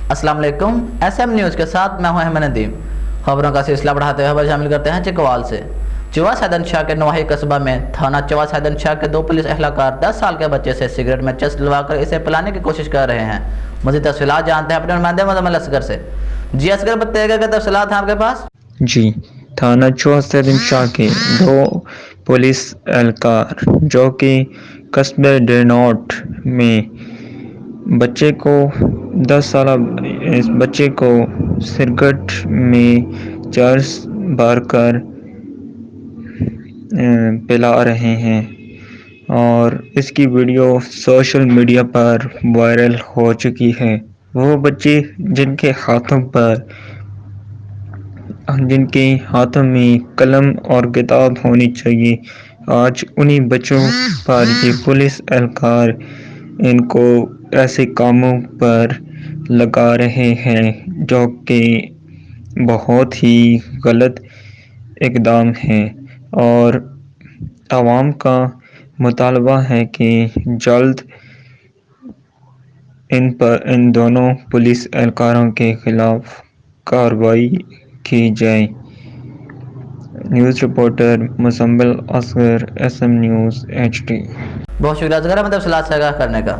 السلام علیکم، S M news کے ساتھ میں ہوں احمد ندیم۔ خبروں کا سلسلہ بڑھاتے ہوئے شامل کرتے ہیں چکوال سے۔ چواس حیدر شاہ کے نواحی قصبہ میں تھانہ چواس حیدر شاہ کے 2 پولیس اہلکار 10 سال کے بچے سے سگریٹ میں چسک دلوا کر اسے پلانے کی کوشش کر رہے ہیں۔ مزید تفصیلات جانتے ہیں اپنے نمائندے مزمل اصغر سے۔ جی اصغر، بتائیے گا تفصیلات ہیں آپ کے پاس؟ جی، تھانہ چواس حیدر شاہ کے 2 پولیس اہلکار جو کہ قصبہ ڈینوٹ میں بچے کو 10 سالہ بچے کو سگریٹ میں چرس بھر کر پلا رہے ہیں اور اس کی ویڈیو سوشل میڈیا پر وائرل ہو چکی ہے۔ وہ بچے جن کے ہاتھوں میں قلم اور کتاب ہونی چاہیے، آج انہی بچوں پر یہ پولیس اہلکار ان کو ایسے کاموں پر لگا رہے ہیں جو کہ بہت ہی غلط اقدام ہے، اور عوام کا مطالبہ ہے کہ جلد ان دونوں پولیس اہلکاروں کے خلاف کارروائی کی جائے۔ News reporter Muzammil Asghar, S M news HD۔ بہت شکریہ اصغر ہمیں تفصیلات سے آگاہ کرنے کا۔